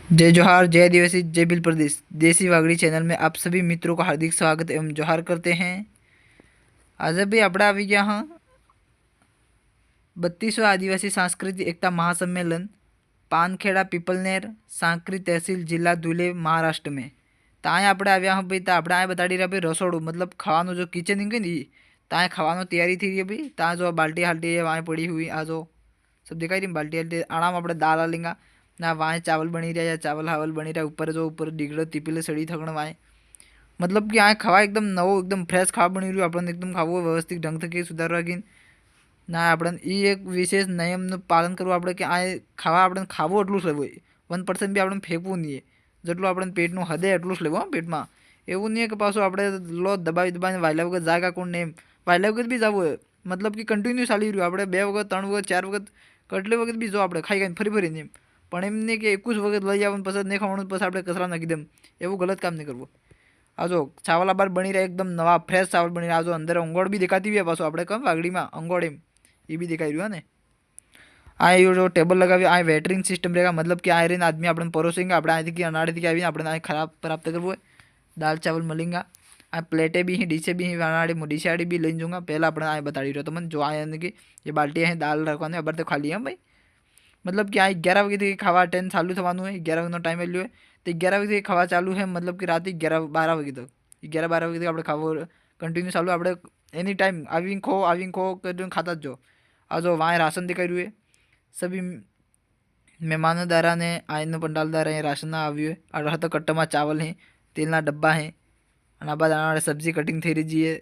जय जोहार, जय आदिवासी, जय भील प्रदेश। देसी वागड़ी चैनल में आप सभी मित्रों का हार्दिक स्वागत एवं जोहार करते हैं। आज भी अपना आ गया हाँ 32वां आदिवासी सांस्कृतिक एकता महासम्मेलन पानखेड़ा पीपलनेर सांकरी तहसील जिला धुले महाराष्ट्र में। तो आए આપણે આવ્યા હા ભાઈ। તો આપણે આ બતાડી રહ્યા ભાઈ રસોડું मतलब ખાવાનું जो किचन इंगे नी ત્યાં ખાવાનું તૈયારી થઈ રહી भाई। ત્યાં जो बाल्टी हाल्टी है वहाँ पड़ी हुई आ जो सब दिखाई रही बाल्टी हाल्टी आराम આપણે दाल लेंगे ना वहाँ चावल बनी रहा है चावल हावल बनी रहा ऊपर जो ऊपर डिगड़ो टीपीले सड़ी थकण वहाँ मतलब कि आए खावा एकदम नवो एकदम फ्रेश खावा बनी रही अपन एकदम खाव व्यवस्थित ढंग थकी सुधारवा की ना आपण एक विशेष नियमનું પાલન કરવું આપણે કે આ ખાવા આપણે ખાવું એટલું જ લેવું 1% બી આપણે ફેંકવું નહીં જેટલું આપણે પેટનું હદે એટલું જ લેવું પેટમાં એવું નહીં કે પાછું આપણે લો દબાવીને વાયલા વગર જાગા કોણ ને વાયલા વગર બી જવું मतलब कि કન્ટિન્યુ ચાલી રહ્યું આપણે 2 વખત 3 વખત 4 વખત કેટલી વખત બી જો આપણે ખાઈ ખાઈને ફરી ફરીને પણ એમ નહીં કે 21 વખત લઈ આવવાનું પછી નહીં ખાવાનું પછી આપણે કચરા નાખી દેમ એવું ગલત કામ નહીં કરવું। आ जो चावल बार बनी रहा एकदम नवा फ्रेश चावल बनी रहा जो अंदर अंगोड़ भी दिखाती भी है पासो आपणे कम वागड़ी में अंगोड़ एम ये भी दिखाई रहा है ने। आ जो टेबल लगा आ वेटरिंग सिस्टम रहेगा मतलब कि आयरन आदमी अपने परोसेंगे अपने आए थी अनाड़े थी आवी अपने खराब प्राप्त करव है दाल चावल मिलेंगे आ प्लेटें भी हैं डीशे भी हैं अनाड़े डिशे आड़ी भी लई जाऊँगा पहला अपने आए बता रही तो मन जो आए कि ये बाल्टी है दाल रखवा अबर तो खाली है भाई मतलब कि आ 11 बजे थी खावा टेन चालू थवा है 11 बजे टाइम एल्यो है तो 11 बजे खावा चालू है मतलब कि रात 11-12 बजे तक 11-12 बजे तक આપણે ખાવો કન્ટિન્યુ ચાલુ આપણે એની टाइम आवी खो कर खाता जो आ जो वहाँ राशन दिखाई रही है सभी मेहमानों द्वारा ने आयन पंडाल द्वारा राशन आव्यू है और तो कट्टा में चावल है तेलना डब्बा है और बाद आना सब्जी कटिंग थी रही है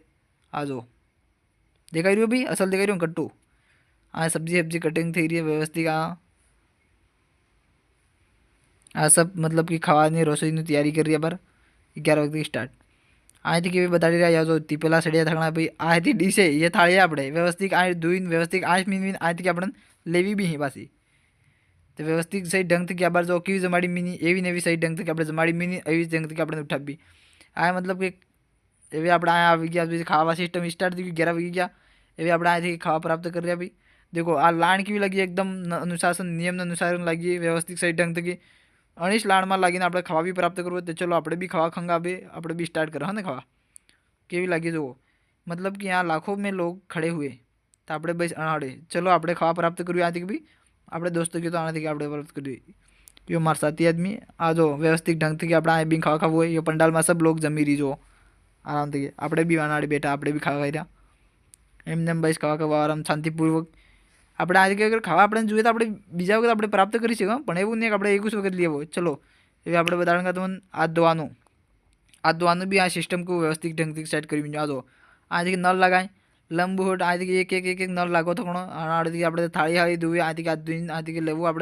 आ जो दिखाई रही हो भाई असल दिखाई रही हूँ कट्टू हाँ सब्जी कटिंग थी रही है व्यवस्थित आ सब मतलब कि खावानी रसोई तैयारी कर रही है बार 11 बजे स्टार्ट आए थी कि बता रहा जो तीपेला सड़िया थकना भाई आए थी डिश है ये थाली આપણે વ્યવસ્થિત આ ધોઈને વ્યવસ્થિત 8 મિનિટ આए थी कि આપણે લેવી બી હી પાછી तो व्यवस्थित सही ढंग थी कि बार जो केवी जमाड़ी मिनी एवी ने भी सही ढंग थी कि આપણે जमाड़ी मिनी एवी ढंग थी कि આપણે उठाबी आए मतलब कि एवी આપણે आए આવી ગયા પછી ખાવા सिस्टम स्टार्ट थी 11 વાગી ગયા एवी આપણે आए थी खावा प्राप्त कर रहा भाई। देखो आ लाण की लगी एकदम अनुशासन नियम अनुसार लगी व्यवस्थित सही ढंग थी कि 19 लाण में लगी આપણે खावा भी प्राप्त करव तो चलो આપણે भी खावा खंगाबे આપણે भी स्टार्ट करो हाँ ने खावा केवी लगी जो मतलब कि यहाँ लाखों में लोग खड़े हुए तो આપણે बस अनाड़े चलो આપણે खावा प्राप्त करिए आती कि भाई આપણે दोस्तों की तो आना थी कि આપણે प्राप्त करिए यो मार साथी आदमी आ जो व्यवस्थित ढंग थी कि આપણે आ भी खावा खाव ये पंडाल में सब लोग जमी रही जो आराम थी આપણે भी अनाड़े बैठा આપણે भी खावा खाई रहा एमने बस खावा खावा आराम शांतिपूर्वक આપણે आज के अगर खावा આપણે જોઈએ તો આપણે બીજા વખત આપણે પ્રાપ્ત કરી શકીએ પણ એવું નહીં કે આપણે એક જ વખત લઈએ હોય चलो એ આપણે બતાડવા તમને हाथ धोવાનું भी आ सिस्टम को व्यवस्थित ढंग से सेट कर आ जो आज के नल लगाए लंबू होट आज एक एक नल लागो थोड़ा आड़े આપણે થાળી હાળી ધોવી આથી કે હાથ ધોઈને આથી કે લેવું આપણે